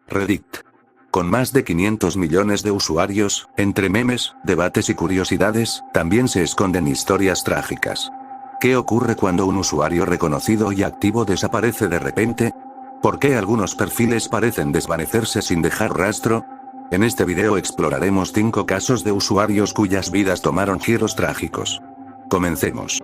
Reddit. Con más de 500 millones de usuarios, entre memes, debates y curiosidades, también se esconden historias trágicas. ¿Qué ocurre cuando un usuario reconocido y activo desaparece de repente? ¿Por qué algunos perfiles parecen desvanecerse sin dejar rastro? En este video exploraremos 5 casos de usuarios cuyas vidas tomaron giros trágicos. Comencemos.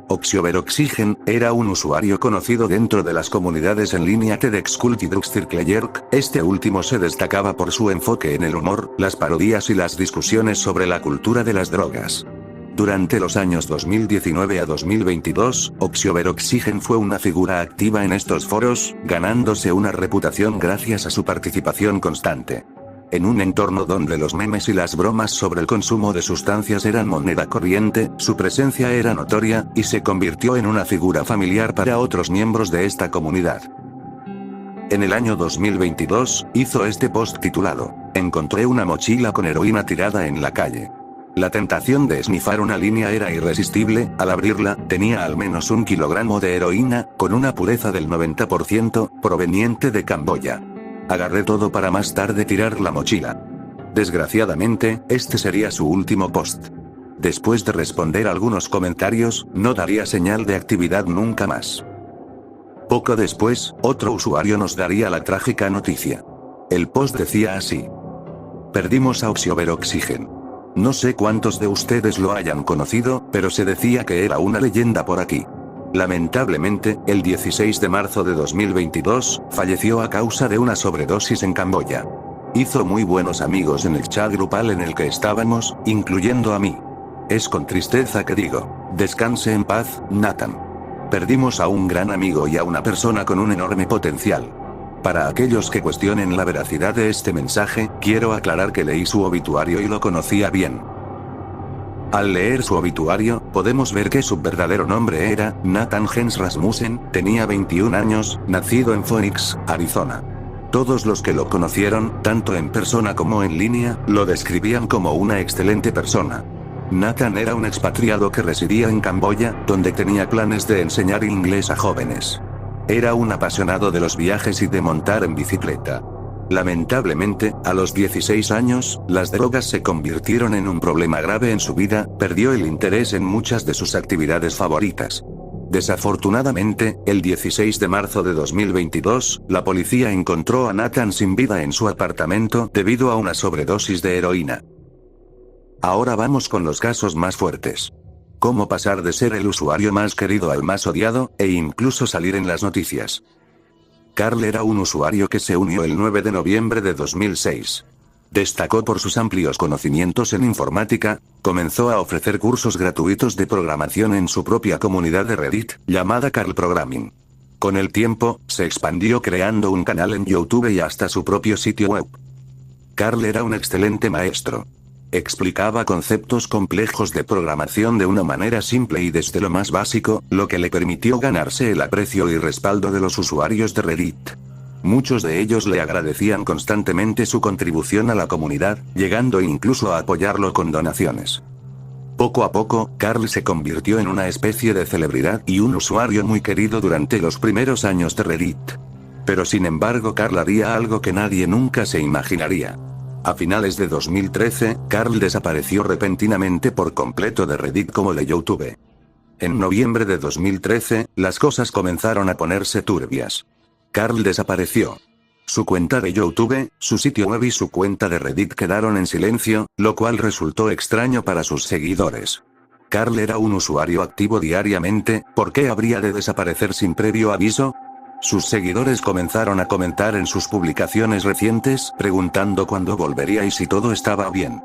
Oxioveroxygen era un usuario conocido dentro de las comunidades en línea TEDxCult y Druckcirclejörg. Este último se destacaba por su enfoque en el humor, las parodias y las discusiones sobre la cultura de las drogas. Durante los años 2019 a 2022, Oxioveroxygen fue una figura activa en estos foros, ganándose una reputación gracias a su participación constante. En un entorno donde los memes y las bromas sobre el consumo de sustancias eran moneda corriente, su presencia era notoria, y se convirtió en una figura familiar para otros miembros de esta comunidad. En el año 2022, hizo este post titulado: "Encontré una mochila con heroína tirada en la calle. La tentación de esnifar una línea era irresistible, al abrirla, tenía al menos 1 kilogramo de heroína, con una pureza del 90%, proveniente de Camboya. Agarré todo para más tarde tirar la mochila". Desgraciadamente, este sería su último post. Después de responder algunos comentarios, no daría señal de actividad nunca más. Poco después, otro usuario nos daría la trágica noticia. El post decía así: "Perdimos a Oxioveroxygen. No sé cuántos de ustedes lo hayan conocido, pero se decía que era una leyenda por aquí. Lamentablemente, el 16 de marzo de 2022, falleció a causa de una sobredosis en Camboya. Hizo muy buenos amigos en el chat grupal en el que estábamos, incluyendo a mí. Es con tristeza que digo, descanse en paz, Nathan. Perdimos a un gran amigo y a una persona con un enorme potencial". Para aquellos que cuestionen la veracidad de este mensaje, quiero aclarar que leí su obituario y lo conocía bien. Al leer su obituario, podemos ver que su verdadero nombre era Nathan Jens Rasmussen, tenía 21 años, nacido en Phoenix, Arizona. Todos los que lo conocieron, tanto en persona como en línea, lo describían como una excelente persona. Nathan era un expatriado que residía en Camboya, donde tenía planes de enseñar inglés a jóvenes. Era un apasionado de los viajes y de montar en bicicleta. Lamentablemente, a los 16 años, las drogas se convirtieron en un problema grave en su vida, perdió el interés en muchas de sus actividades favoritas. Desafortunadamente, el 16 de marzo de 2022, la policía encontró a Nathan sin vida en su apartamento debido a una sobredosis de heroína. Ahora vamos con los casos más fuertes. Cómo pasar de ser el usuario más querido al más odiado, e incluso salir en las noticias. Carl era un usuario que se unió el 9 de noviembre de 2006. Destacó por sus amplios conocimientos en informática, comenzó a ofrecer cursos gratuitos de programación en su propia comunidad de Reddit, llamada Carl Programming. Con el tiempo, se expandió creando un canal en YouTube y hasta su propio sitio web. Carl era un excelente maestro. Explicaba conceptos complejos de programación de una manera simple y desde lo más básico, lo que le permitió ganarse el aprecio y respaldo de los usuarios de Reddit. Muchos de ellos le agradecían constantemente su contribución a la comunidad, llegando incluso a apoyarlo con donaciones. Poco a poco, Carl se convirtió en una especie de celebridad y un usuario muy querido durante los primeros años de Reddit. Pero sin embargo, Carl haría algo que nadie nunca se imaginaría. A finales de 2013, Carl desapareció repentinamente por completo de Reddit como de YouTube. En noviembre de 2013, las cosas comenzaron a ponerse turbias. Carl desapareció. Su cuenta de YouTube, su sitio web y su cuenta de Reddit quedaron en silencio, lo cual resultó extraño para sus seguidores. Carl era un usuario activo diariamente, ¿por qué habría de desaparecer sin previo aviso? Sus seguidores comenzaron a comentar en sus publicaciones recientes, preguntando cuándo volvería y si todo estaba bien.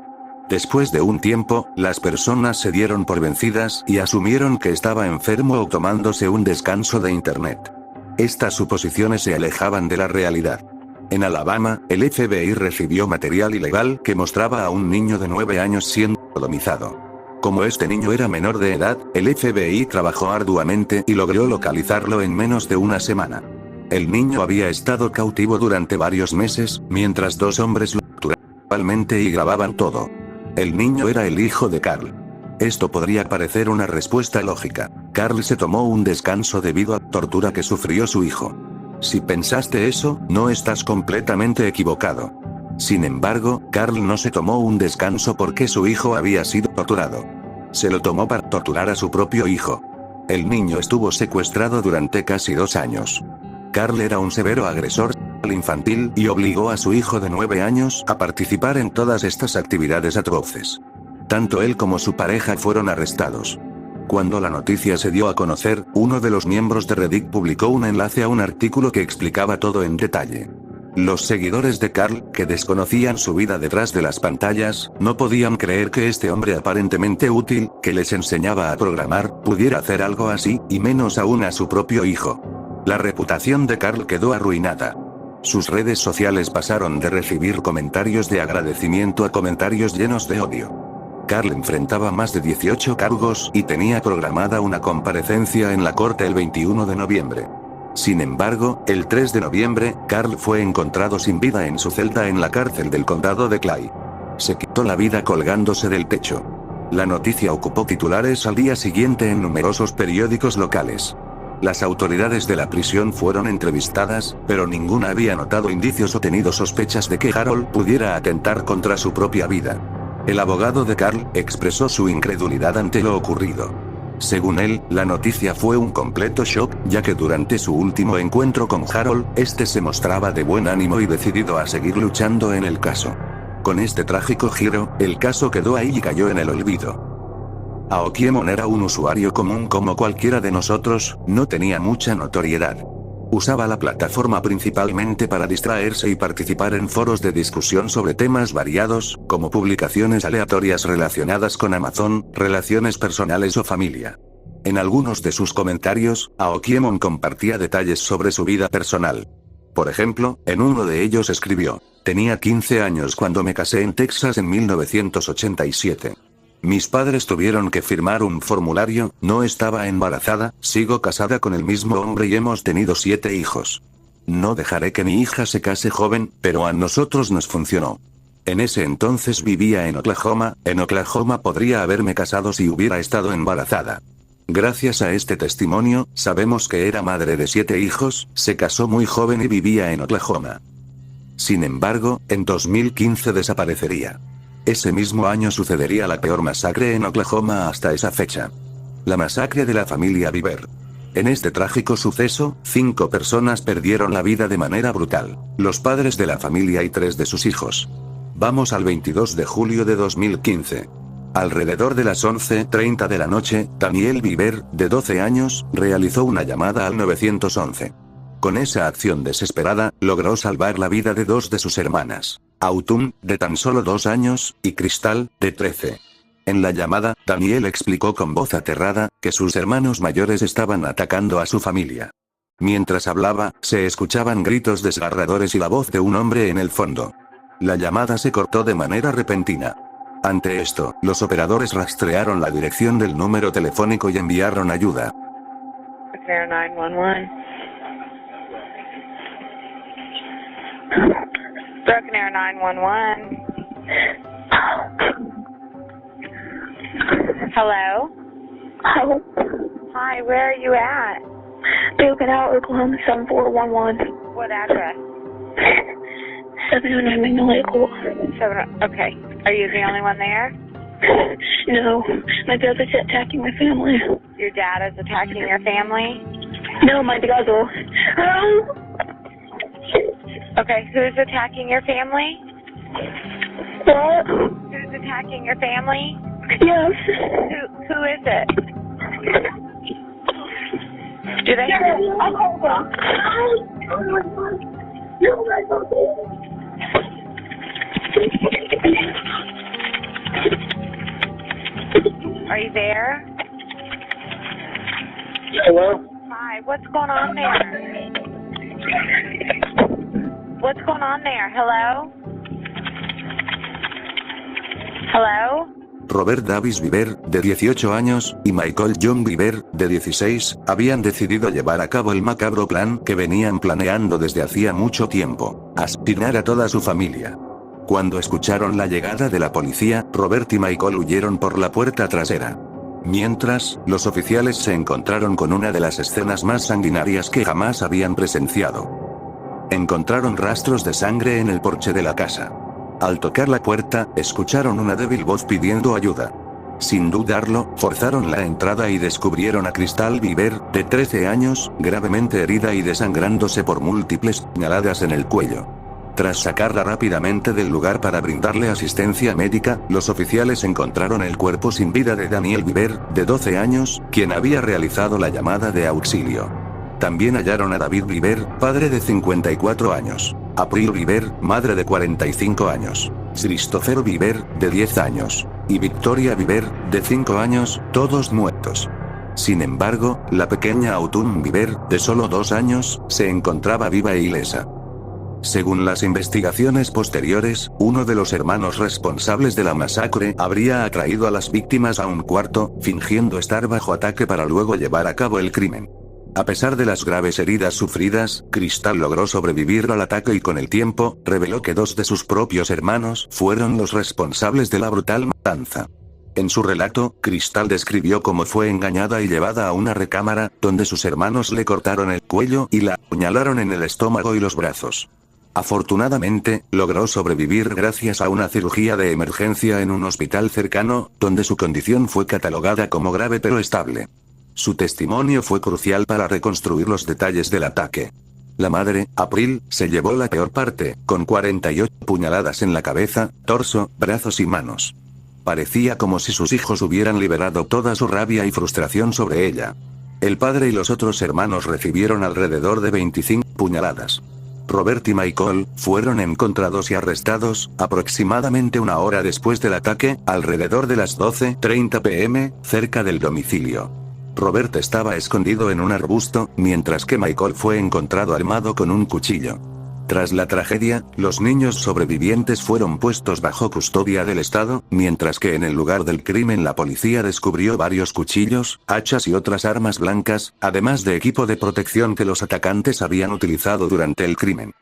Después de un tiempo, las personas se dieron por vencidas y asumieron que estaba enfermo o tomándose un descanso de Internet. Estas suposiciones se alejaban de la realidad. En Alabama, el FBI recibió material ilegal que mostraba a un niño de 9 años siendo sodomizado. Como este niño era menor de edad, el FBI trabajó arduamente y logró localizarlo en menos de una semana. El niño había estado cautivo durante varios meses, mientras 2 hombres lo capturaban y grababan todo. El niño era el hijo de Carl. Esto podría parecer una respuesta lógica. Carl se tomó un descanso debido a la tortura que sufrió su hijo. Si pensaste eso, no estás completamente equivocado. Sin embargo, Carl no se tomó un descanso porque su hijo había sido torturado. Se lo tomó para torturar a su propio hijo. El niño estuvo secuestrado durante casi 2 años. Carl era un severo agresor infantil y obligó a su hijo de 9 años a participar en todas estas actividades atroces. Tanto él como su pareja fueron arrestados. Cuando la noticia se dio a conocer, uno de los miembros de Reddit publicó un enlace a un artículo que explicaba todo en detalle. Los seguidores de Carl, que desconocían su vida detrás de las pantallas, no podían creer que este hombre aparentemente útil, que les enseñaba a programar, pudiera hacer algo así, y menos aún a su propio hijo. La reputación de Carl quedó arruinada. Sus redes sociales pasaron de recibir comentarios de agradecimiento a comentarios llenos de odio. Carl enfrentaba más de 18 cargos y tenía programada una comparecencia en la corte el 21 de noviembre. Sin embargo, el 3 de noviembre, Carl fue encontrado sin vida en su celda en la cárcel del condado de Clay. Se quitó la vida colgándose del techo. La noticia ocupó titulares al día siguiente en numerosos periódicos locales. Las autoridades de la prisión fueron entrevistadas, pero ninguna había notado indicios o tenido sospechas de que Harold pudiera atentar contra su propia vida. El abogado de Carl expresó su incredulidad ante lo ocurrido. Según él, la noticia fue un completo shock, ya que durante su último encuentro con Harold, este se mostraba de buen ánimo y decidido a seguir luchando en el caso. Con este trágico giro, el caso quedó ahí y cayó en el olvido. Aokiemon era un usuario común como cualquiera de nosotros, no tenía mucha notoriedad. Usaba la plataforma principalmente para distraerse y participar en foros de discusión sobre temas variados, como publicaciones aleatorias relacionadas con Amazon, relaciones personales o familia. En algunos de sus comentarios, Aokiemon compartía detalles sobre su vida personal. Por ejemplo, en uno de ellos escribió: "Tenía 15 años cuando me casé en Texas en 1987. Mis padres tuvieron que firmar un formulario, no estaba embarazada, sigo casada con el mismo hombre y hemos tenido 7 hijos. No dejaré que mi hija se case joven, pero a nosotros nos funcionó. En ese entonces vivía en Oklahoma podría haberme casado si hubiera estado embarazada. Gracias a este testimonio, sabemos que era madre de 7 hijos, se casó muy joven y vivía en Oklahoma. Sin embargo, en 2015 desaparecería. Ese mismo año sucedería la peor masacre en Oklahoma hasta esa fecha. La masacre de la familia Bieber. En este trágico suceso, 5 personas perdieron la vida de manera brutal, los padres de la familia y 3 de sus hijos. Vamos al 22 de julio de 2015. Alrededor de las 11:30 de la noche, Daniel Bieber, de 12 años, realizó una llamada al 911. Con esa acción desesperada, logró salvar la vida de 2 de sus hermanas. Autumn, de tan solo 2 años, y Crystal, de 13. En la llamada, Daniel explicó con voz aterrada, que sus hermanos mayores estaban atacando a su familia. Mientras hablaba, se escuchaban gritos desgarradores y la voz de un hombre en el fondo. La llamada se cortó de manera repentina. Ante esto, los operadores rastrearon la dirección del número telefónico y enviaron ayuda. Air 911. Broken Air 911. Hello? Hello. Hi, where are you at? Broken Arrow, Oklahoma 7411. What address? 709 Magnolia Court. Okay. Are you the only one there? No, my brother's attacking my family. Your dad is attacking your family? No, my brother. Okay, who's attacking your family? What? Who's attacking your family? Yes. Who is it? Do they have... Are you there? Hello? Hi, what's going on there? What's going on there? Hello? Hello? Robert Davis Bieber, de 18 años, y Michael John Bieber, de 16, habían decidido llevar a cabo el macabro plan que venían planeando desde hacía mucho tiempo: asesinar a toda su familia. Cuando escucharon la llegada de la policía, Robert y Michael huyeron por la puerta trasera. Mientras, los oficiales se encontraron con una de las escenas más sanguinarias que jamás habían presenciado. Encontraron rastros de sangre en el porche de la casa. Al tocar la puerta, escucharon una débil voz pidiendo ayuda. Sin dudarlo, forzaron la entrada y descubrieron a Crystal Viver, de 13 años, gravemente herida y desangrándose por múltiples puñaladas en el cuello. Tras sacarla rápidamente del lugar para brindarle asistencia médica, los oficiales encontraron el cuerpo sin vida de Daniel Viver, de 12 años, quien había realizado la llamada de auxilio. También hallaron a David Viver, padre de 54 años. April Viver, madre de 45 años. Christopher Viver, de 10 años. Y Victoria Viver, de 5 años, todos muertos. Sin embargo, la pequeña Autumn Viver, de solo 2 años, se encontraba viva e ilesa. Según las investigaciones posteriores, uno de los hermanos responsables de la masacre habría atraído a las víctimas a un cuarto, fingiendo estar bajo ataque para luego llevar a cabo el crimen. A pesar de las graves heridas sufridas, Crystal logró sobrevivir al ataque y con el tiempo, reveló que 2 de sus propios hermanos fueron los responsables de la brutal matanza. En su relato, Crystal describió cómo fue engañada y llevada a una recámara, donde sus hermanos le cortaron el cuello y la apuñalaron en el estómago y los brazos. Afortunadamente, logró sobrevivir gracias a una cirugía de emergencia en un hospital cercano, donde su condición fue catalogada como grave pero estable. Su testimonio fue crucial para reconstruir los detalles del ataque. La madre, April, se llevó la peor parte, con 48 puñaladas en la cabeza, torso, brazos y manos. Parecía como si sus hijos hubieran liberado toda su rabia y frustración sobre ella. El padre y los otros hermanos recibieron alrededor de 25 puñaladas. Robert y Michael fueron encontrados y arrestados, aproximadamente una hora después del ataque, alrededor de las 12:30 p.m., cerca del domicilio. Robert estaba escondido en un arbusto, mientras que Michael fue encontrado armado con un cuchillo. Tras la tragedia, los niños sobrevivientes fueron puestos bajo custodia del Estado, mientras que en el lugar del crimen la policía descubrió varios cuchillos, hachas y otras armas blancas, además de equipo de protección que los atacantes habían utilizado durante el crimen.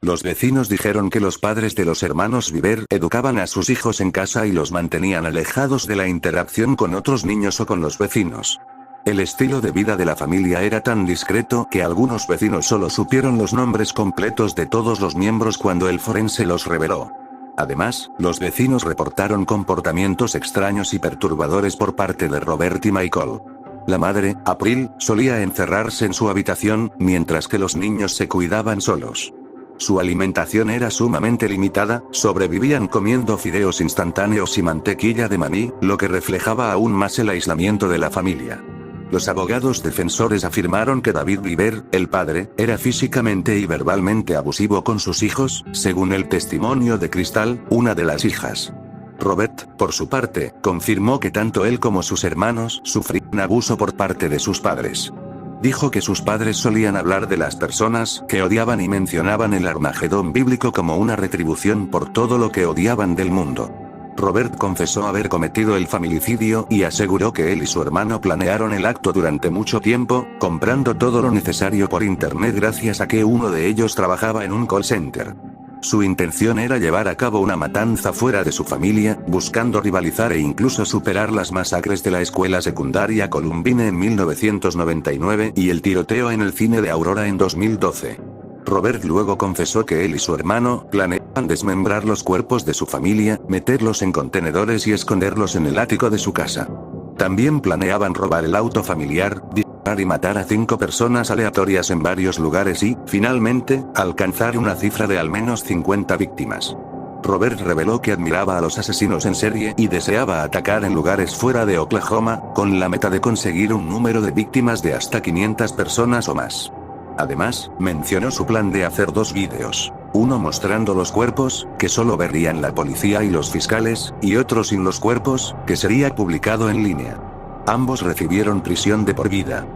Los vecinos dijeron que los padres de los hermanos Viver educaban a sus hijos en casa y los mantenían alejados de la interacción con otros niños o con los vecinos. El estilo de vida de la familia era tan discreto que algunos vecinos solo supieron los nombres completos de todos los miembros cuando el forense los reveló. Además, los vecinos reportaron comportamientos extraños y perturbadores por parte de Robert y Michael. La madre, April, solía encerrarse en su habitación, mientras que los niños se cuidaban solos. Su alimentación era sumamente limitada, sobrevivían comiendo fideos instantáneos y mantequilla de maní, lo que reflejaba aún más el aislamiento de la familia. Los abogados defensores afirmaron que David Viver, el padre, era físicamente y verbalmente abusivo con sus hijos, según el testimonio de Crystal, una de las hijas. Robert, por su parte, confirmó que tanto él como sus hermanos sufrían abuso por parte de sus padres. Dijo que sus padres solían hablar de las personas que odiaban y mencionaban el Armagedón bíblico como una retribución por todo lo que odiaban del mundo. Robert confesó haber cometido el familicidio y aseguró que él y su hermano planearon el acto durante mucho tiempo, comprando todo lo necesario por internet gracias a que uno de ellos trabajaba en un call center. Su intención era llevar a cabo una matanza fuera de su familia, buscando rivalizar e incluso superar las masacres de la escuela secundaria Columbine en 1999 y el tiroteo en el cine de Aurora en 2012. Robert luego confesó que él y su hermano planeaban desmembrar los cuerpos de su familia, meterlos en contenedores y esconderlos en el ático de su casa. También planeaban robar el auto familiar, disparar y matar a 5 personas aleatorias en varios lugares y, finalmente, alcanzar una cifra de al menos 50 víctimas. Robert reveló que admiraba a los asesinos en serie y deseaba atacar en lugares fuera de Oklahoma, con la meta de conseguir un número de víctimas de hasta 500 personas o más. Además, mencionó su plan de hacer 2 vídeos. Uno mostrando los cuerpos, que solo verían la policía y los fiscales, y otro sin los cuerpos, que sería publicado en línea. Ambos recibieron prisión de por vida.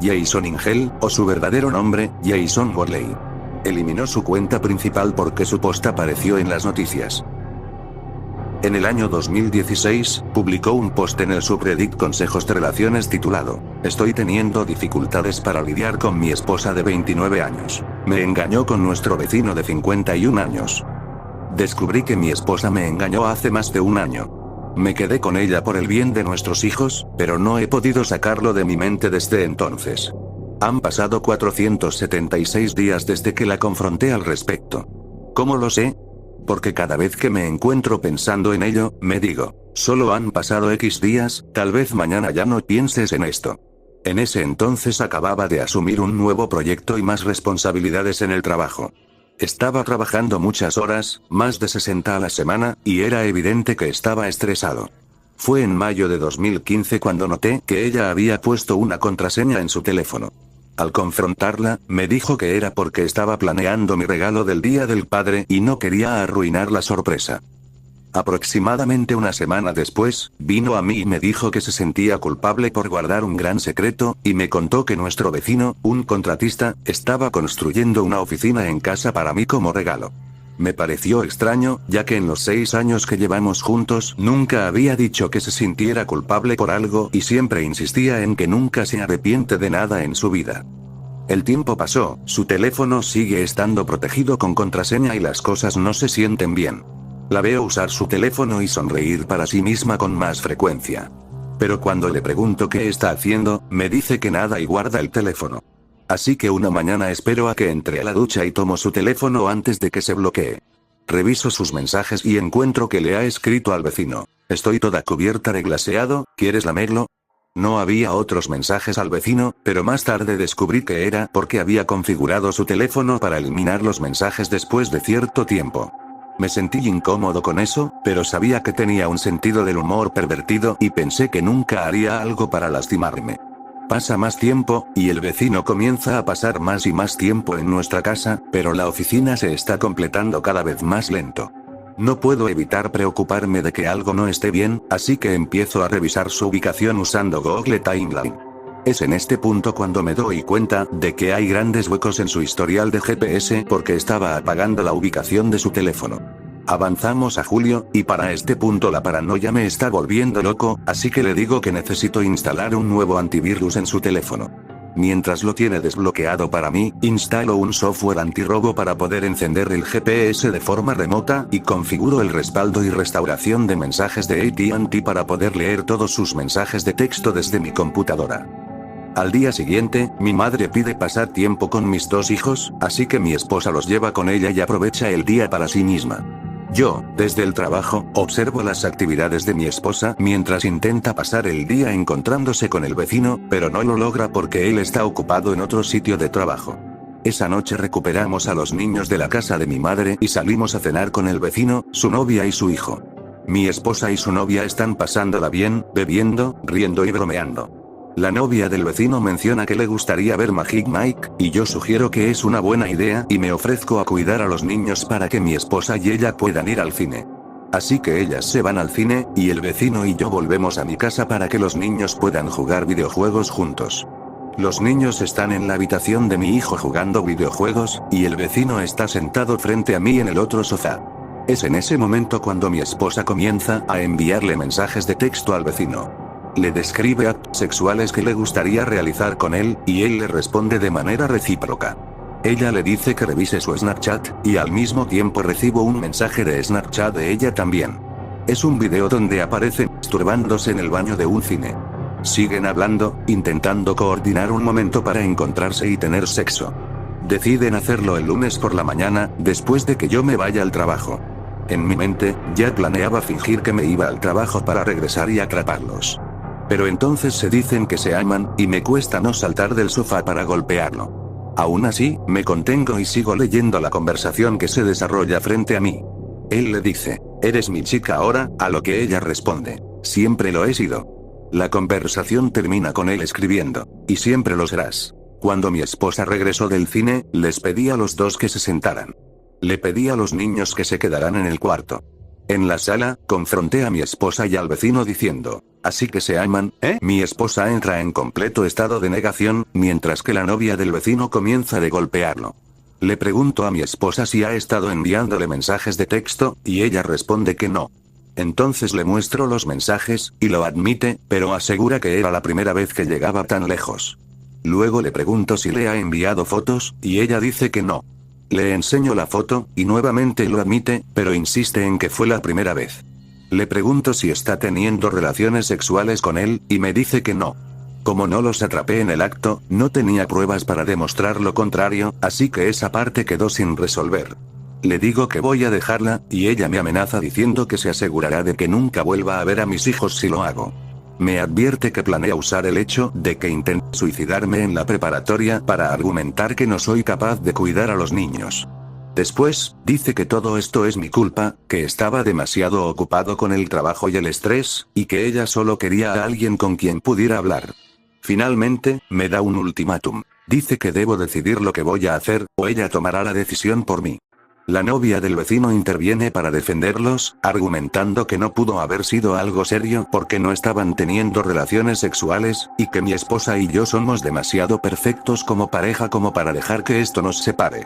Jason Ingel, o su verdadero nombre, Jason Worley, eliminó su cuenta principal porque su post apareció en las noticias. En el año 2016, publicó un post en el subreddit Consejos de Relaciones titulado: "Estoy teniendo dificultades para lidiar con mi esposa de 29 años. Me engañó con nuestro vecino de 51 años. Descubrí que mi esposa me engañó hace más de un año. Me quedé con ella por el bien de nuestros hijos, pero no he podido sacarlo de mi mente desde entonces. Han pasado 476 días desde que la confronté al respecto. ¿Cómo lo sé? Porque cada vez que me encuentro pensando en ello, me digo, solo han pasado X días, tal vez mañana ya no pienses en esto. En ese entonces acababa de asumir un nuevo proyecto y más responsabilidades en el trabajo. Estaba trabajando muchas horas, más de 60 a la semana, y era evidente que estaba estresado. Fue en mayo de 2015 cuando noté que ella había puesto una contraseña en su teléfono. Al confrontarla, me dijo que era porque estaba planeando mi regalo del Día del Padre y no quería arruinar la sorpresa. Aproximadamente una semana después, vino a mí y me dijo que se sentía culpable por guardar un gran secreto, y me contó que nuestro vecino, un contratista, estaba construyendo una oficina en casa para mí como regalo. Me pareció extraño, ya que en los 6 años que llevamos juntos nunca había dicho que se sintiera culpable por algo y siempre insistía en que nunca se arrepiente de nada en su vida. El tiempo pasó, su teléfono sigue estando protegido con contraseña y las cosas no se sienten bien. La veo usar su teléfono y sonreír para sí misma con más frecuencia. Pero cuando le pregunto qué está haciendo, me dice que nada y guarda el teléfono. Así que una mañana espero a que entre a la ducha y tomo su teléfono antes de que se bloquee. Reviso sus mensajes y encuentro que le ha escrito al vecino: estoy toda cubierta de glaseado, ¿quieres lamerlo? No había otros mensajes al vecino, pero más tarde descubrí que era porque había configurado su teléfono para eliminar los mensajes después de cierto tiempo. Me sentí incómodo con eso, pero sabía que tenía un sentido del humor pervertido y pensé que nunca haría algo para lastimarme. Pasa más tiempo, y el vecino comienza a pasar más y más tiempo en nuestra casa, pero la oficina se está completando cada vez más lento. No puedo evitar preocuparme de que algo no esté bien, así que empiezo a revisar su ubicación usando Google Timeline. Es en este punto cuando me doy cuenta de que hay grandes huecos en su historial de GPS porque estaba apagando la ubicación de su teléfono. Avanzamos a julio, y para este punto la paranoia me está volviendo loco, así que le digo que necesito instalar un nuevo antivirus en su teléfono. Mientras lo tiene desbloqueado para mí, instalo un software antirrobo para poder encender el GPS de forma remota, y configuro el respaldo y restauración de mensajes de AT&T para poder leer todos sus mensajes de texto desde mi computadora. Al día siguiente, mi madre pide pasar tiempo con mis 2 hijos, así que mi esposa los lleva con ella y aprovecha el día para sí misma. Yo, desde el trabajo, observo las actividades de mi esposa mientras intenta pasar el día encontrándose con el vecino, pero no lo logra porque él está ocupado en otro sitio de trabajo. Esa noche recuperamos a los niños de la casa de mi madre y salimos a cenar con el vecino, su novia y su hijo. Mi esposa y su novia están pasándola bien, bebiendo, riendo y bromeando. La novia del vecino menciona que le gustaría ver Magic Mike, y yo sugiero que es una buena idea y me ofrezco a cuidar a los niños para que mi esposa y ella puedan ir al cine. Así que ellas se van al cine, y el vecino y yo volvemos a mi casa para que los niños puedan jugar videojuegos juntos. Los niños están en la habitación de mi hijo jugando videojuegos, y el vecino está sentado frente a mí en el otro sofá. Es en ese momento cuando mi esposa comienza a enviarle mensajes de texto al vecino. Le describe actos sexuales que le gustaría realizar con él, y él le responde de manera recíproca. Ella le dice que revise su Snapchat, y al mismo tiempo recibo un mensaje de Snapchat de ella también. Es un video donde aparecen masturbándose en el baño de un cine. Siguen hablando, intentando coordinar un momento para encontrarse y tener sexo. Deciden hacerlo el lunes por la mañana, después de que yo me vaya al trabajo. En mi mente, ya planeaba fingir que me iba al trabajo para regresar y atraparlos. Pero entonces se dicen que se aman, y me cuesta no saltar del sofá para golpearlo. Aún así, me contengo y sigo leyendo la conversación que se desarrolla frente a mí. Él le dice: ¿eres mi chica ahora?, a lo que ella responde: siempre lo he sido. La conversación termina con él escribiendo: y siempre lo serás. Cuando mi esposa regresó del cine, les pedí a los 2 que se sentaran. Le pedí a los niños que se quedaran en el cuarto. En la sala, confronté a mi esposa y al vecino diciendo: ¿así que se aman, eh? Mi esposa entra en completo estado de negación, mientras que la novia del vecino comienza de golpearlo. Le pregunto a mi esposa si ha estado enviándole mensajes de texto, y ella responde que no. Entonces le muestro los mensajes, y lo admite, pero asegura que era la primera vez que llegaba tan lejos. Luego le pregunto si le ha enviado fotos, y ella dice que no. Le enseño la foto, y nuevamente lo admite, pero insiste en que fue la primera vez. Le pregunto si está teniendo relaciones sexuales con él, y me dice que no. Como no los atrapé en el acto, no tenía pruebas para demostrar lo contrario, así que esa parte quedó sin resolver. Le digo que voy a dejarla, y ella me amenaza diciendo que se asegurará de que nunca vuelva a ver a mis hijos si lo hago. Me advierte que planea usar el hecho de que intenté suicidarme en la preparatoria para argumentar que no soy capaz de cuidar a los niños. Después, dice que todo esto es mi culpa, que estaba demasiado ocupado con el trabajo y el estrés, y que ella solo quería a alguien con quien pudiera hablar. Finalmente, me da un ultimátum. Dice que debo decidir lo que voy a hacer, o ella tomará la decisión por mí. La novia del vecino interviene para defenderlos, argumentando que no pudo haber sido algo serio porque no estaban teniendo relaciones sexuales, y que mi esposa y yo somos demasiado perfectos como pareja como para dejar que esto nos separe.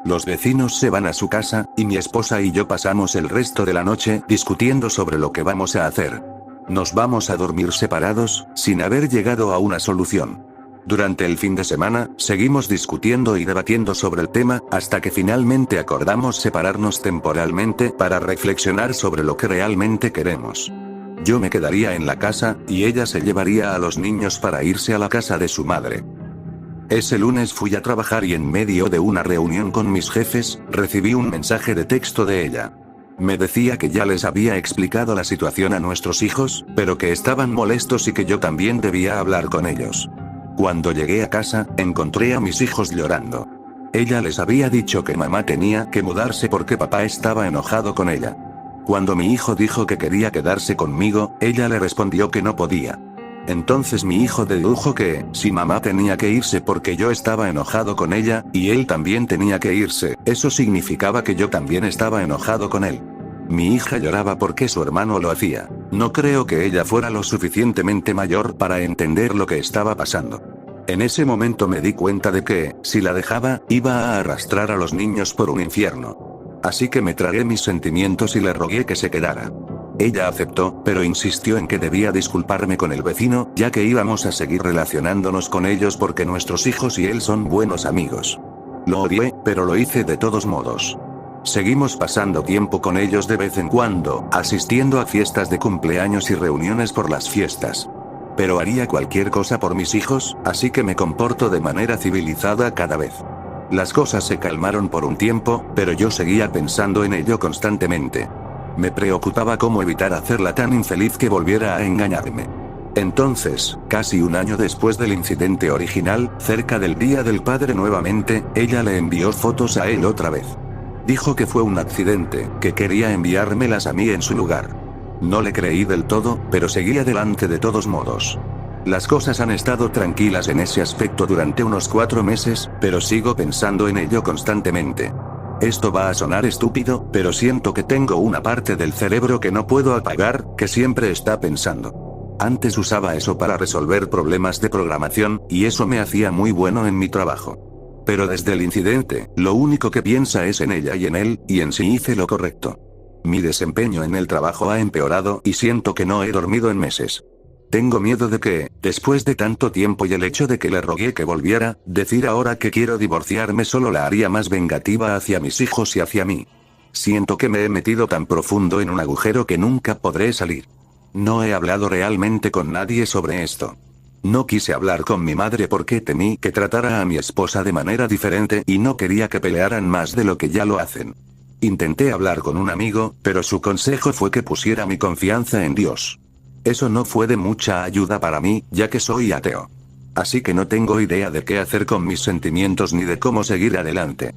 Los vecinos se van a su casa, y mi esposa y yo pasamos el resto de la noche discutiendo sobre lo que vamos a hacer. Nos vamos a dormir separados, sin haber llegado a una solución. Durante el fin de semana, seguimos discutiendo y debatiendo sobre el tema, hasta que finalmente acordamos separarnos temporalmente para reflexionar sobre lo que realmente queremos. Yo me quedaría en la casa, y ella se llevaría a los niños para irse a la casa de su madre. Ese lunes fui a trabajar y en medio de una reunión con mis jefes, recibí un mensaje de texto de ella. Me decía que ya les había explicado la situación a nuestros hijos, pero que estaban molestos y que yo también debía hablar con ellos. Cuando llegué a casa, encontré a mis hijos llorando. Ella les había dicho que mamá tenía que mudarse porque papá estaba enojado con ella. Cuando mi hijo dijo que quería quedarse conmigo, ella le respondió que no podía. Entonces mi hijo dedujo que, si mamá tenía que irse porque yo estaba enojado con ella, y él también tenía que irse, eso significaba que yo también estaba enojado con él. Mi hija lloraba porque su hermano lo hacía. No creo que ella fuera lo suficientemente mayor para entender lo que estaba pasando. En ese momento me di cuenta de que, si la dejaba, iba a arrastrar a los niños por un infierno. Así que me tragué mis sentimientos y le rogué que se quedara. Ella aceptó, pero insistió en que debía disculparme con el vecino, ya que íbamos a seguir relacionándonos con ellos porque nuestros hijos y él son buenos amigos. Lo odié, pero lo hice de todos modos. Seguimos pasando tiempo con ellos de vez en cuando, asistiendo a fiestas de cumpleaños y reuniones por las fiestas. Pero haría cualquier cosa por mis hijos, así que me comporto de manera civilizada cada vez. Las cosas se calmaron por un tiempo, pero yo seguía pensando en ello constantemente. Me preocupaba cómo evitar hacerla tan infeliz que volviera a engañarme. Entonces, casi un año después del incidente original, cerca del Día del Padre nuevamente, ella le envió fotos a él otra vez. Dijo que fue un accidente, que quería enviármelas a mí en su lugar. No le creí del todo, pero seguí adelante de todos modos. Las cosas han estado tranquilas en ese aspecto durante unos 4 meses, pero sigo pensando en ello constantemente. Esto va a sonar estúpido, pero siento que tengo una parte del cerebro que no puedo apagar, que siempre está pensando. Antes usaba eso para resolver problemas de programación, y eso me hacía muy bueno en mi trabajo. Pero desde el incidente, lo único que piensa es en ella y en él, y en si hice lo correcto. Mi desempeño en el trabajo ha empeorado y siento que no he dormido en meses. Tengo miedo de que, después de tanto tiempo y el hecho de que le rogué que volviera, decir ahora que quiero divorciarme solo la haría más vengativa hacia mis hijos y hacia mí. Siento que me he metido tan profundo en un agujero que nunca podré salir. No he hablado realmente con nadie sobre esto. No quise hablar con mi madre porque temí que tratara a mi esposa de manera diferente y no quería que pelearan más de lo que ya lo hacen. Intenté hablar con un amigo, pero su consejo fue que pusiera mi confianza en Dios. Eso no fue de mucha ayuda para mí, ya que soy ateo. Así que no tengo idea de qué hacer con mis sentimientos ni de cómo seguir adelante.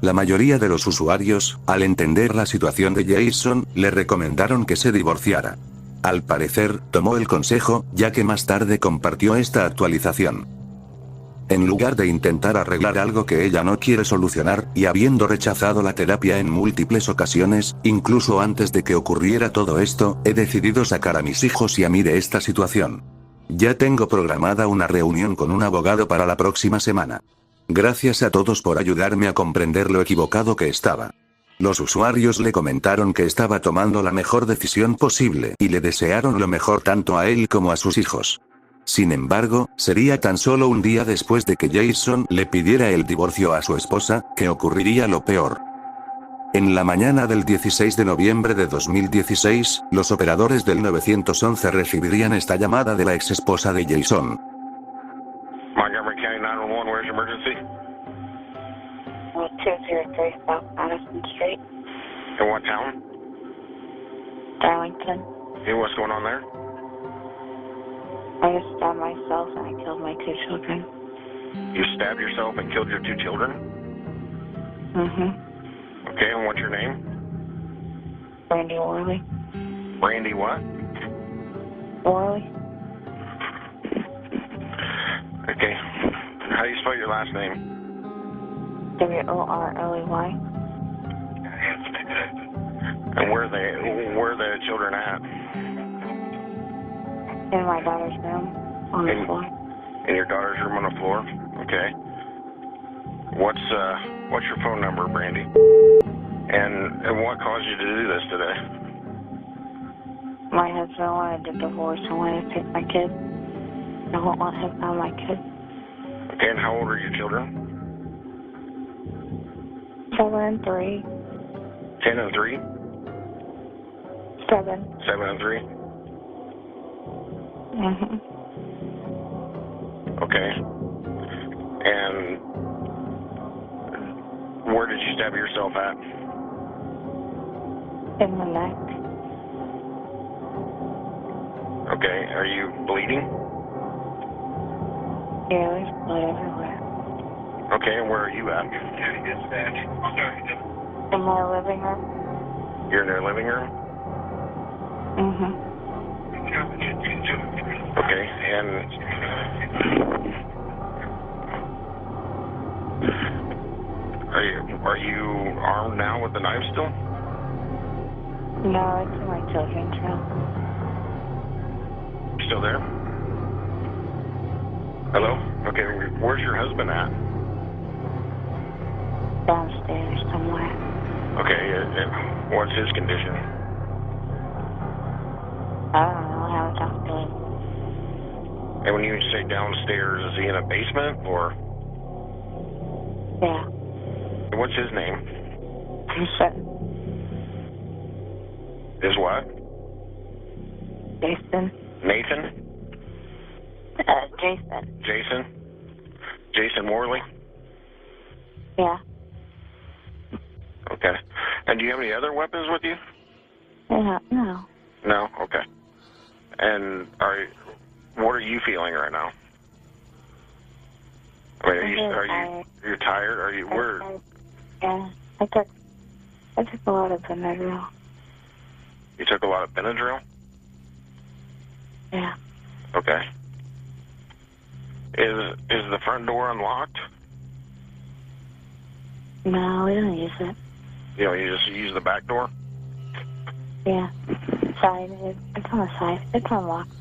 La mayoría de los usuarios, al entender la situación de Jason, le recomendaron que se divorciara. Al parecer, tomó el consejo, ya que más tarde compartió esta actualización. En lugar de intentar arreglar algo que ella no quiere solucionar, y habiendo rechazado la terapia en múltiples ocasiones, incluso antes de que ocurriera todo esto, he decidido sacar a mis hijos y a mí de esta situación. Ya tengo programada una reunión con un abogado para la próxima semana. Gracias a todos por ayudarme a comprender lo equivocado que estaba. Los usuarios le comentaron que estaba tomando la mejor decisión posible y le desearon lo mejor tanto a él como a sus hijos. Sin embargo, sería tan solo un día después de que Jason le pidiera el divorcio a su esposa, que ocurriría lo peor. En la mañana del 16 de noviembre de 2016, los operadores del 911 recibirían esta llamada de la ex esposa de Jason. Montgomery County 911, where's your emergency? 203 South Madison Street, In what town? Darlington. Hey, what's going on there? I just stabbed myself and I killed my 2 children. You stabbed yourself and killed your 2 children? Mm-hmm. Okay, and what's your name? Brandy Worley. Brandy what? Worley? Okay. How do you spell your last name? Worley. And where are the children at? In my daughter's room on the floor. In your daughter's room on the floor? Okay. What's your phone number, Brandy? And what caused you to do this today? My husband wanted a divorce and wanted to take my kids. I won't let him have my kids. Okay, and how old are your children? 7 and 3. 10 and 3? 7. 7 and 3? Mm-hmm. Okay. And where did you stab yourself at? In the neck. Okay. Are you bleeding? Yeah, there's blood everywhere. Okay, and where are you at? In my living room. You're in their living room? Mm-hmm. Okay, and are you armed now with the knife still? No, it's in my children's room. Still there? Hello? Okay, where's your husband at? Downstairs somewhere. Okay, and what's his condition? I don't know. I haven't talked to him. And when you say downstairs, is he in a basement or? Yeah. What's his name? Jason. Is what? Jason. Nathan? Jason. Jason? Jason Worley? Yeah. Okay. And do you have any other weapons with you? Yeah, no. No? Okay. And what are you feeling right now? I mean, you're tired? Are you where? Yeah. I took a lot of Benadryl. You took a lot of Benadryl? Yeah. Okay. Is the front door unlocked? No, we don't use it. You know, you just use the back door? Yeah. Side. It's on the side. It's unlocked.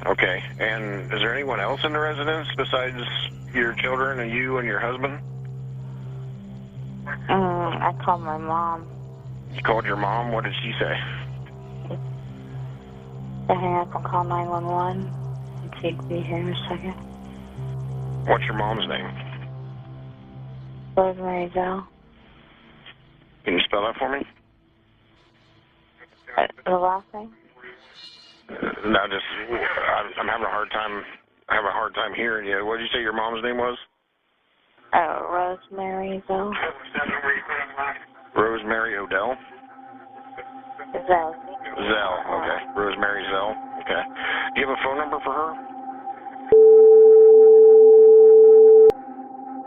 Okay. And is there anyone else in the residence besides your children and you and your husband? I called my mom. You called your mom? What did she say? To hang up and call 911. And she'd be here in a second. What's your mom's name? Rosemary Zell. Can you spell that for me? The last name? No, I'm having a hard time. I have a hard time hearing you. What did you say your mom's name was? Rosemary Zell. Rosemary Odell? Zell. Zell, okay. Rosemary Zell, okay. Do you have a phone number for her?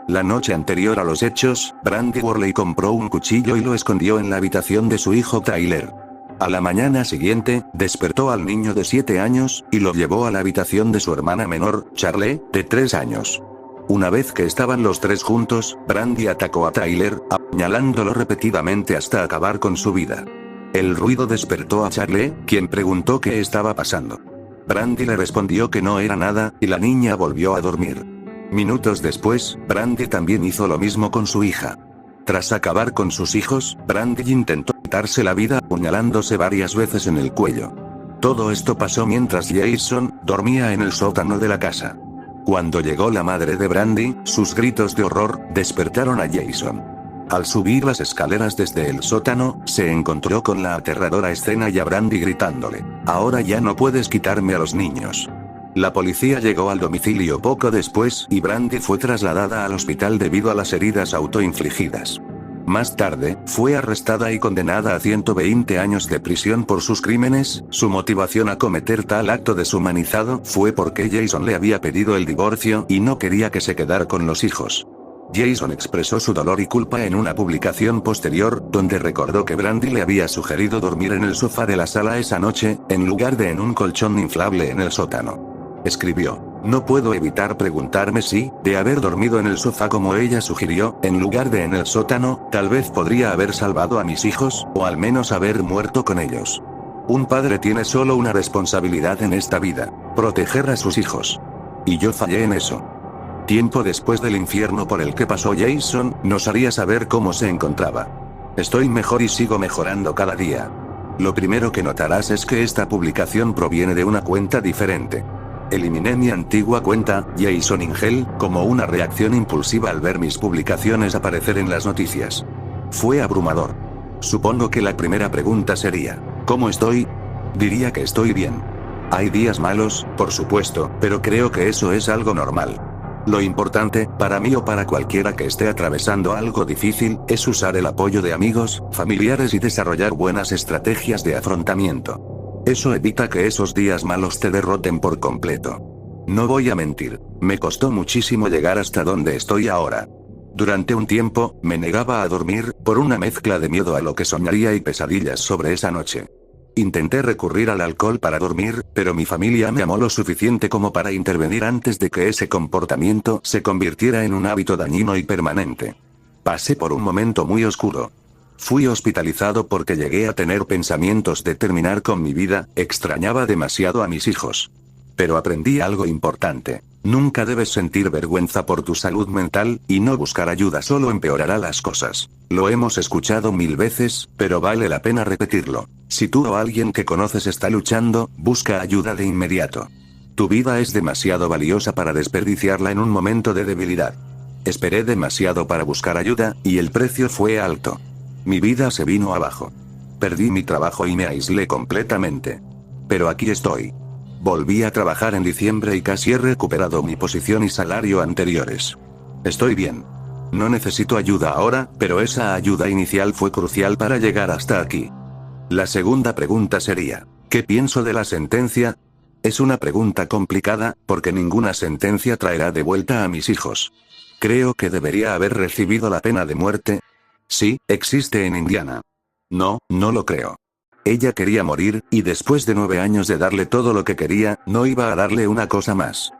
La noche anterior a los hechos, Brandy Worley compró un cuchillo y lo escondió en la habitación de su hijo Tyler. A la mañana siguiente, despertó al niño de 7 años, y lo llevó a la habitación de su hermana menor, Charlie, de 3 años. Una vez que estaban los tres juntos, Brandy atacó a Tyler, apuñalándolo repetidamente hasta acabar con su vida. El ruido despertó a Charlie, quien preguntó qué estaba pasando. Brandy le respondió que no era nada, y la niña volvió a dormir. Minutos después, Brandy también hizo lo mismo con su hija. Tras acabar con sus hijos, Brandy intentó quitarse la vida apuñalándose varias veces en el cuello. Todo esto pasó mientras Jason dormía en el sótano de la casa. Cuando llegó la madre de Brandy, sus gritos de horror despertaron a Jason. Al subir las escaleras desde el sótano, se encontró con la aterradora escena y a Brandy gritándole: "Ahora ya no puedes quitarme a los niños". La policía llegó al domicilio poco después y Brandy fue trasladada al hospital debido a las heridas autoinfligidas. Más tarde, fue arrestada y condenada a 120 años de prisión por sus crímenes. Su motivación a cometer tal acto deshumanizado fue porque Jason le había pedido el divorcio y no quería que se quedara con los hijos. Jason expresó su dolor y culpa en una publicación posterior, donde recordó que Brandy le había sugerido dormir en el sofá de la sala esa noche, en lugar de en un colchón inflable en el sótano. Escribió: "No puedo evitar preguntarme si, de haber dormido en el sofá como ella sugirió, en lugar de en el sótano, tal vez podría haber salvado a mis hijos, o al menos haber muerto con ellos. Un padre tiene solo una responsabilidad en esta vida: proteger a sus hijos. Y yo fallé en eso". Tiempo después del infierno por el que pasó Jason, nos haría saber cómo se encontraba. "Estoy mejor y sigo mejorando cada día. Lo primero que notarás es que esta publicación proviene de una cuenta diferente. Eliminé mi antigua cuenta, Jason Ingel, como una reacción impulsiva al ver mis publicaciones aparecer en las noticias. Fue abrumador. Supongo que la primera pregunta sería: ¿cómo estoy? Diría que estoy bien. Hay días malos, por supuesto, pero creo que eso es algo normal. Lo importante, para mí o para cualquiera que esté atravesando algo difícil, es usar el apoyo de amigos, familiares y desarrollar buenas estrategias de afrontamiento. Eso evita que esos días malos te derroten por completo. No voy a mentir, me costó muchísimo llegar hasta donde estoy ahora. Durante un tiempo, me negaba a dormir, por una mezcla de miedo a lo que soñaría y pesadillas sobre esa noche. Intenté recurrir al alcohol para dormir, pero mi familia me amó lo suficiente como para intervenir antes de que ese comportamiento se convirtiera en un hábito dañino y permanente. Pasé por un momento muy oscuro. Fui hospitalizado porque llegué a tener pensamientos de terminar con mi vida, extrañaba demasiado a mis hijos. Pero aprendí algo importante: nunca debes sentir vergüenza por tu salud mental, y no buscar ayuda solo empeorará las cosas. Lo hemos escuchado 1000 veces, pero vale la pena repetirlo. Si tú o alguien que conoces está luchando, busca ayuda de inmediato. Tu vida es demasiado valiosa para desperdiciarla en un momento de debilidad. Esperé demasiado para buscar ayuda, y el precio fue alto. Mi vida se vino abajo. Perdí mi trabajo y me aislé completamente. Pero aquí estoy. Volví a trabajar en diciembre y casi he recuperado mi posición y salario anteriores. Estoy bien. No necesito ayuda ahora, pero esa ayuda inicial fue crucial para llegar hasta aquí. La segunda pregunta sería: ¿qué pienso de la sentencia? Es una pregunta complicada, porque ninguna sentencia traerá de vuelta a mis hijos. Creo que debería haber recibido la pena de muerte. Sí, existe en Indiana. No, no lo creo. Ella quería morir, y después de 9 años de darle todo lo que quería, no iba a darle una cosa más.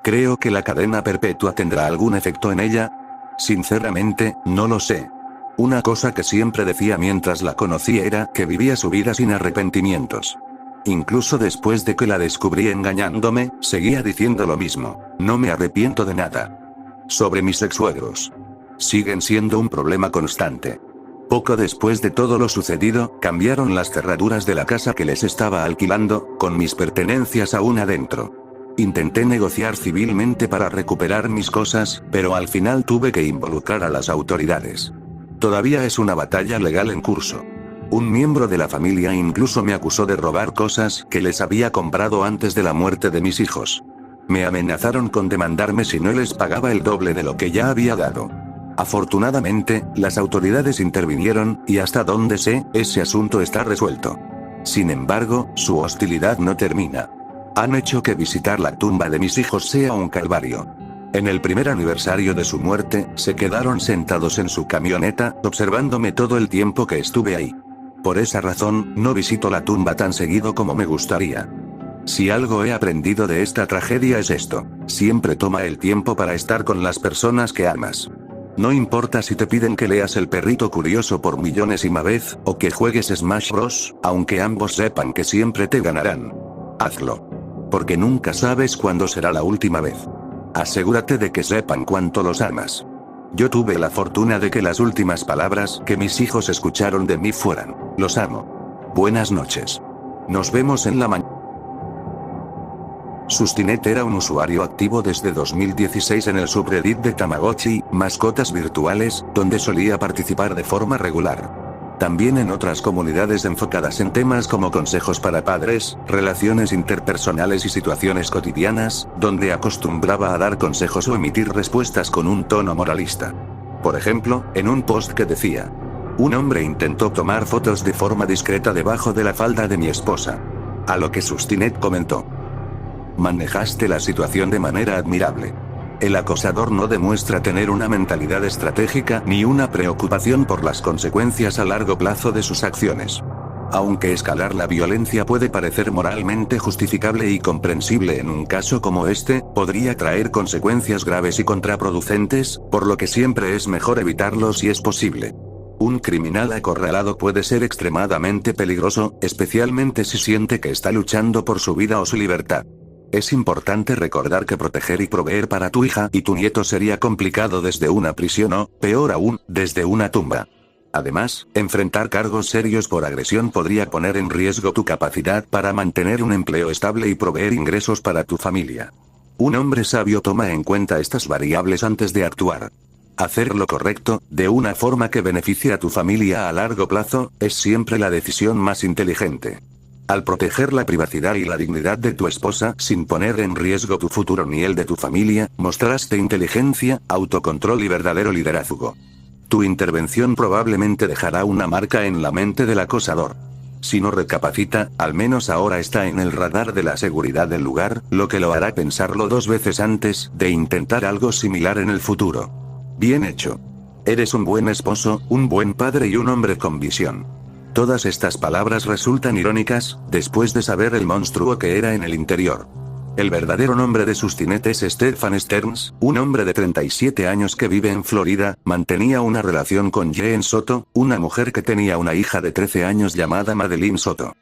¿Creo que la cadena perpetua tendrá algún efecto en ella? Sinceramente, no lo sé. Una cosa que siempre decía mientras la conocí era que vivía su vida sin arrepentimientos. Incluso después de que la descubrí engañándome, seguía diciendo lo mismo: no me arrepiento de nada. Sobre mis exsuegros. Siguen siendo un problema constante. Poco después de todo lo sucedido, cambiaron las cerraduras de la casa que les estaba alquilando, con mis pertenencias aún adentro. Intenté negociar civilmente para recuperar mis cosas, pero al final tuve que involucrar a las autoridades. Todavía es una batalla legal en curso. Un miembro de la familia incluso me acusó de robar cosas que les había comprado antes de la muerte de mis hijos. Me amenazaron con demandarme si no les pagaba el doble de lo que ya había dado. Afortunadamente, las autoridades intervinieron, y hasta donde sé, ese asunto está resuelto. Sin embargo, su hostilidad no termina. Han hecho que visitar la tumba de mis hijos sea un calvario. En el primer aniversario de su muerte, se quedaron sentados en su camioneta, observándome todo el tiempo que estuve ahí. Por esa razón, no visito la tumba tan seguido como me gustaría. Si algo he aprendido de esta tragedia es esto: siempre toma el tiempo para estar con las personas que amas. No importa si te piden que leas El perrito curioso por millonésima vez, o que juegues Smash Bros., aunque ambos sepan que siempre te ganarán. Hazlo. Porque nunca sabes cuándo será la última vez. Asegúrate de que sepan cuánto los amas. Yo tuve la fortuna de que las últimas palabras que mis hijos escucharon de mí fueran: los amo. Buenas noches. Nos vemos en la mañana. Sustinet era un usuario activo desde 2016 en el subreddit de Tamagotchi, mascotas virtuales, donde solía participar de forma regular. También en otras comunidades enfocadas en temas como consejos para padres, relaciones interpersonales y situaciones cotidianas, donde acostumbraba a dar consejos o emitir respuestas con un tono moralista. Por ejemplo, en un post que decía: un hombre intentó tomar fotos de forma discreta debajo de la falda de mi esposa. A lo que Sustinet comentó: manejaste la situación de manera admirable. El acosador no demuestra tener una mentalidad estratégica ni una preocupación por las consecuencias a largo plazo de sus acciones. Aunque escalar la violencia puede parecer moralmente justificable y comprensible en un caso como este, podría traer consecuencias graves y contraproducentes, por lo que siempre es mejor evitarlo si es posible. Un criminal acorralado puede ser extremadamente peligroso, especialmente si siente que está luchando por su vida o su libertad. Es importante recordar que proteger y proveer para tu hija y tu nieto sería complicado desde una prisión o, peor aún, desde una tumba. Además, enfrentar cargos serios por agresión podría poner en riesgo tu capacidad para mantener un empleo estable y proveer ingresos para tu familia. Un hombre sabio toma en cuenta estas variables antes de actuar. Hacer lo correcto, de una forma que beneficie a tu familia a largo plazo, es siempre la decisión más inteligente. Al proteger la privacidad y la dignidad de tu esposa sin poner en riesgo tu futuro ni el de tu familia, mostraste inteligencia, autocontrol y verdadero liderazgo. Tu intervención probablemente dejará una marca en la mente del acosador. Si no recapacita, al menos ahora está en el radar de la seguridad del lugar, lo que lo hará pensarlo 2 veces antes de intentar algo similar en el futuro. Bien hecho. Eres un buen esposo, un buen padre y un hombre con visión. Todas estas palabras resultan irónicas, después de saber el monstruo que era en el interior. El verdadero nombre de Sustinet es Stefan Stearns, un hombre de 37 años que vive en Florida. Mantenía una relación con Jen Soto, una mujer que tenía una hija de 13 años llamada Madeline Soto.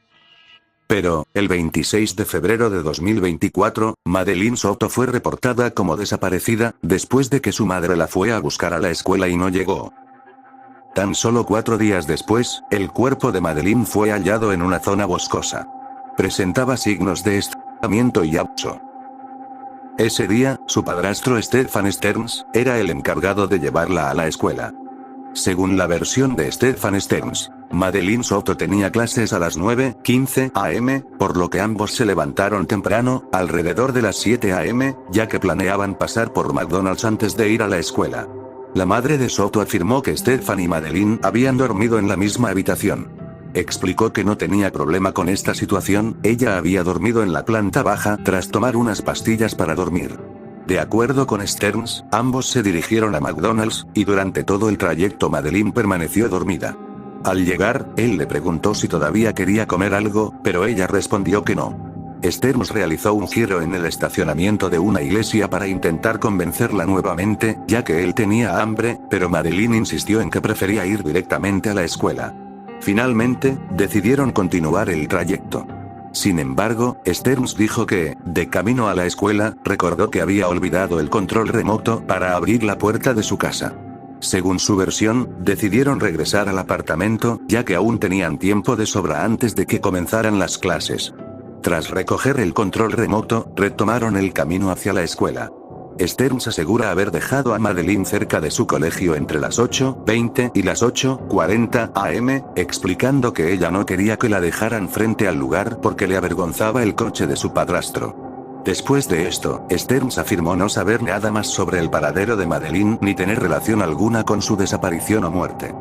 Pero, el 26 de febrero de 2024, Madeline Soto fue reportada como desaparecida, después de que su madre la fue a buscar a la escuela y no llegó. Tan solo 4 días después, el cuerpo de Madeline fue hallado en una zona boscosa. Presentaba signos de estrangulamiento y abuso. Ese día, su padrastro Stefan Stearns era el encargado de llevarla a la escuela. Según la versión de Stefan Stearns, Madeline Soto tenía clases a las 9:15 am, por lo que ambos se levantaron temprano, alrededor de las 7 am, ya que planeaban pasar por McDonald's antes de ir a la escuela. La madre de Soto afirmó que Stefan y Madeline habían dormido en la misma habitación. Explicó que no tenía problema con esta situación, ella había dormido en la planta baja tras tomar unas pastillas para dormir. De acuerdo con Stearns, ambos se dirigieron a McDonald's, y durante todo el trayecto Madeline permaneció dormida. Al llegar, él le preguntó si todavía quería comer algo, pero ella respondió que no. Stearns realizó un giro en el estacionamiento de una iglesia para intentar convencerla nuevamente, ya que él tenía hambre, pero Madeline insistió en que prefería ir directamente a la escuela. Finalmente, decidieron continuar el trayecto. Sin embargo, Stearns dijo que, de camino a la escuela, recordó que había olvidado el control remoto para abrir la puerta de su casa. Según su versión, decidieron regresar al apartamento, ya que aún tenían tiempo de sobra antes de que comenzaran las clases. Tras recoger el control remoto, retomaron el camino hacia la escuela. Stearns asegura haber dejado a Madeline cerca de su colegio entre las 8:20 y las 8:40 am, explicando que ella no quería que la dejaran frente al lugar porque le avergonzaba el coche de su padrastro. Después de esto, Stearns afirmó no saber nada más sobre el paradero de Madeline ni tener relación alguna con su desaparición o muerte.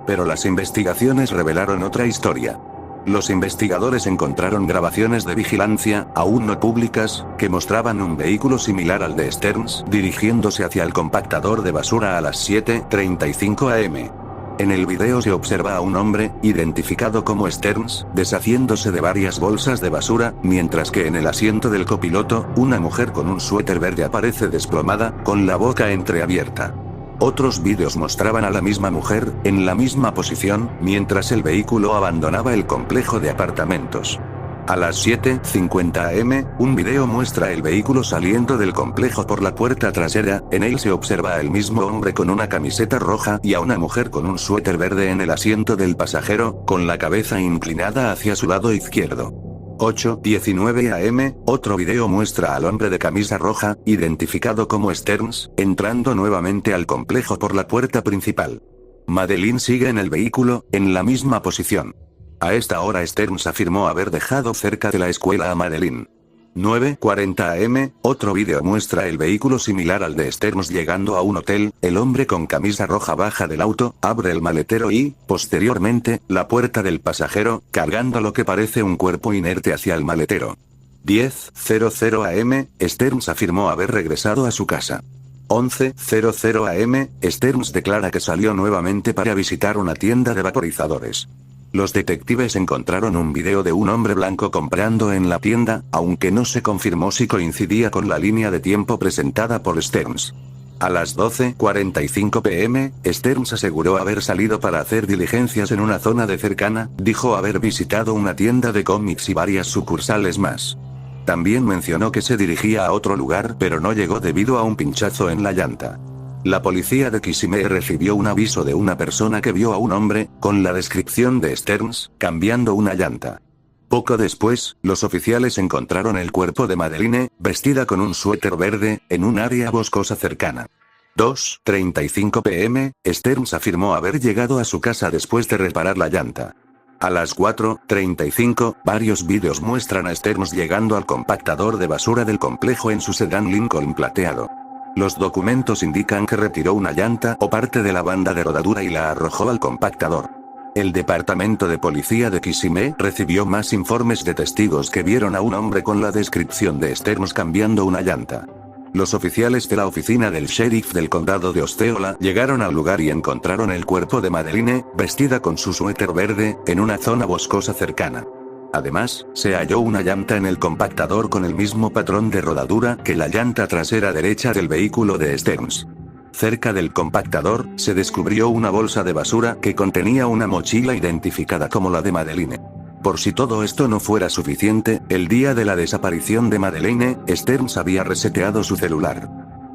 Pero las investigaciones revelaron otra historia. Los investigadores encontraron grabaciones de vigilancia, aún no públicas, que mostraban un vehículo similar al de Stearns dirigiéndose hacia el compactador de basura a las 7:35 am. En el video se observa a un hombre, identificado como Stearns, deshaciéndose de varias bolsas de basura, mientras que en el asiento del copiloto, una mujer con un suéter verde aparece desplomada, con la boca entreabierta. Otros vídeos mostraban a la misma mujer, en la misma posición, mientras el vehículo abandonaba el complejo de apartamentos. A las 7:50 am, un video muestra el vehículo saliendo del complejo por la puerta trasera, en él se observa al mismo hombre con una camiseta roja y a una mujer con un suéter verde en el asiento del pasajero, con la cabeza inclinada hacia su lado izquierdo. 8:19 am, otro video muestra al hombre de camisa roja, identificado como Stearns, entrando nuevamente al complejo por la puerta principal. Madeleine sigue en el vehículo, en la misma posición. A esta hora Stearns afirmó haber dejado cerca de la escuela a Madeleine. 9:40 am, otro video muestra el vehículo similar al de Stearns llegando a un hotel, el hombre con camisa roja baja del auto, abre el maletero y, posteriormente, la puerta del pasajero, cargando lo que parece un cuerpo inerte hacia el maletero. 10:00 am, Stearns afirmó haber regresado a su casa. 11:00 am, Stearns declara que salió nuevamente para visitar una tienda de vaporizadores. Los detectives encontraron un video de un hombre blanco comprando en la tienda, aunque no se confirmó si coincidía con la línea de tiempo presentada por Stearns. A las 12:45 pm, Stearns aseguró haber salido para hacer diligencias en una zona de cercana, dijo haber visitado una tienda de cómics y varias sucursales más. También mencionó que se dirigía a otro lugar pero no llegó debido a un pinchazo en la llanta. La policía de Kissimmee recibió un aviso de una persona que vio a un hombre, con la descripción de Stearns, cambiando una llanta. Poco después, los oficiales encontraron el cuerpo de Madeleine, vestida con un suéter verde, en un área boscosa cercana. 2:35 pm, Stearns afirmó haber llegado a su casa después de reparar la llanta. A las 4:35, varios vídeos muestran a Stearns llegando al compactador de basura del complejo en su sedán Lincoln plateado. Los documentos indican que retiró una llanta o parte de la banda de rodadura y la arrojó al compactador. El departamento de policía de Kissimmee recibió más informes de testigos que vieron a un hombre con la descripción de Stearns cambiando una llanta. Los oficiales de la oficina del sheriff del condado de Osceola llegaron al lugar y encontraron el cuerpo de Madeleine, vestida con su suéter verde, en una zona boscosa cercana. Además, se halló una llanta en el compactador con el mismo patrón de rodadura que la llanta trasera derecha del vehículo de Stearns. Cerca del compactador, se descubrió una bolsa de basura que contenía una mochila identificada como la de Madeleine. Por si todo esto no fuera suficiente, el día de la desaparición de Madeleine, Stearns había reseteado su celular.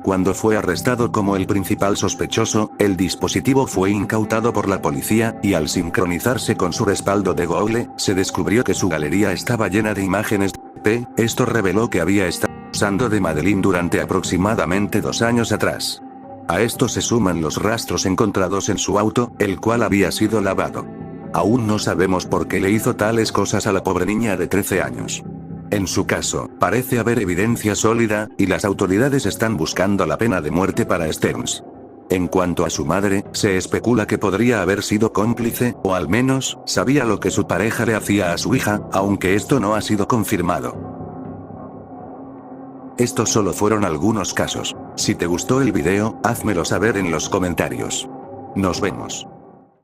Cuando fue arrestado como el principal sospechoso, el dispositivo fue incautado por la policía, y al sincronizarse con su respaldo de Google, se descubrió que su galería estaba llena de imágenes de esto reveló que había estado usando de Madeleine durante aproximadamente 2 años atrás. A esto se suman los rastros encontrados en su auto, el cual había sido lavado. Aún no sabemos por qué le hizo tales cosas a la pobre niña de 13 años. En su caso, parece haber evidencia sólida, y las autoridades están buscando la pena de muerte para Stearns. En cuanto a su madre, se especula que podría haber sido cómplice, o al menos, sabía lo que su pareja le hacía a su hija, aunque esto no ha sido confirmado. Estos solo fueron algunos casos. Si te gustó el video, házmelo saber en los comentarios. Nos vemos.